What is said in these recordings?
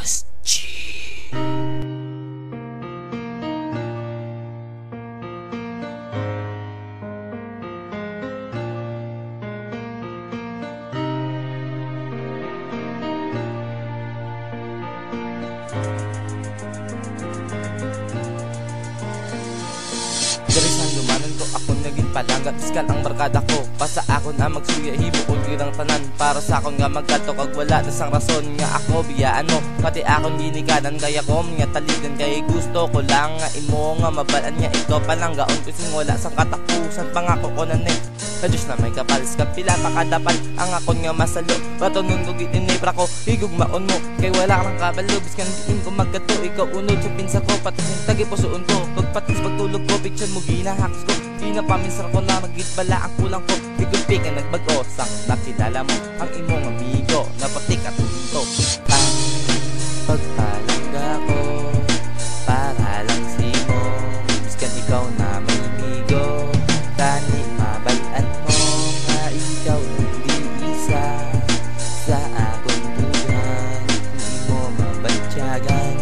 Boss G. Dirisan lumanan ko ako naging palangga. Biskal ang barkada ko, pasa ako na magsuya hibuon girang tanan. Para sa akon nga magkato kag wala na sang rason. Nga ako biyaan mo, pati akon ginikanan. Kaya ko nga taligan kay gusto ko lang nga imo nga mabalan nga ikaw palanggaon. Kasi wala sang katapusan pangako ko na net. Sa Diyos na may kapalis ka pila pa kadapan. Ang akon nga masalo, bato nung dugit inibra ko. Higugmaon mo, kay wala kang kabalo. Biskan diin ko magkato, ikaw unod sa pinsa ko. Patis tagi pusoon ko, pagpatis pagtulog ko. Picture mo ginahaks ko, pinapaminsar ko na magitbala ang kulang ko. Higupi ka nagbago, sang nakilala mo ang imong amigo, napatik at huminto. Ang pagpalangga ko, para lang simo. Biskan ikaw na may amigo, tani mabalaan mo. Nga ikaw hindi isa sa akong buwan. Hindi mo mabatyagan,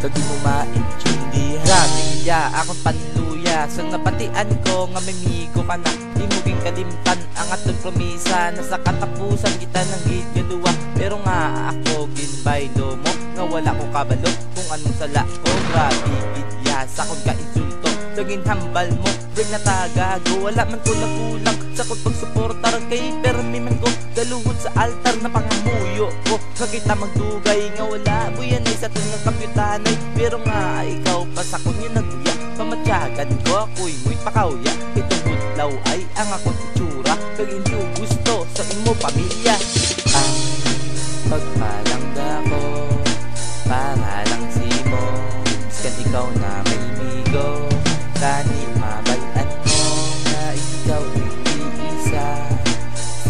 pag di mo maintindihan. Ramilya, akong panluya, sa napatian ko nga may migo ka na. Imuging kalimtan ang atong promisa, na sa katapusan kita ng gidyaluwa. Pero nga ako ginbaylo mo, nga wala ko kabalo kung anong sala ko. Grabe gidya, sa kong ka-insulto, sa ginhambal mo, break na tagago. Wala man ko nakulang sa kong pagsuportar kay permi man ko. Daluhod sa altar na pangamuyo ko, nga kita magdugay nga wala buyanay sa tungang kapyutanay. Pero nga ikaw pa sa kunya nagbuya, pamatyagan ko ako'y mo'y pakawya. Itong hudlaw ay ang akong itsura, kag hindi gusto sa imo pamilya. Ang pagpalangga ko, para lang simo. Biskan ikaw na may amigo, kani mabalaan mo. Na ikaw hindi isa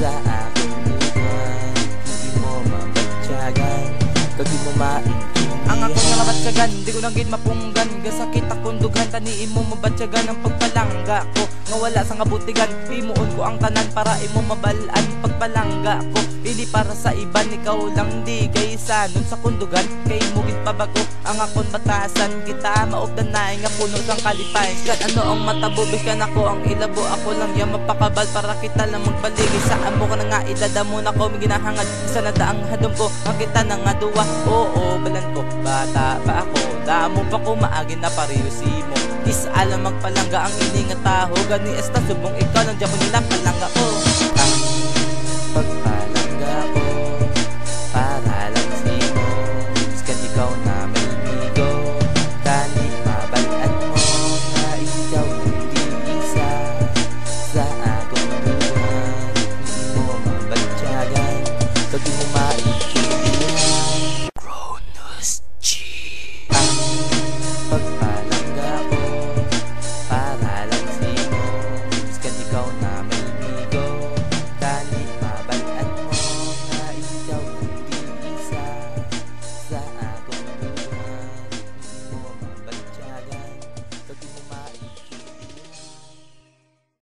sa akong buwan. Hindi mo mabatyagan, kag di mo maintindihan. Ang akong nga mabatyagan, di ko nang gid mapunggan. Gasakit akong dughan, tani imo mabatyagan. Ang pagpalangga ko, nga wala sa kabutigan. Imuon ko ang tanan para imo mabalaan. Pagpalangga ko, hindi para sa iban. Ikaw lang di kaysa nun sa kundugan. Kay mugit pabago ang akong batasan. Kita maugdanay nga puno sang kalipay. Kat ano ang matabubis ka na ko, ang ilabo ako lang yan mapakabal. Para kita lang magbaligi sa amo ko na nga idadamo na ko. May ginahangad, isa na daang hadom ko, ang kita na nga duwa. Oo, balan ko, bata pa ako, damo pa ko maagin na pariyusi mo. Is alam magpalangga ang iningat taho. Gani esta subong ikaw lang dyan mo nila palangga ko. Ang pagpa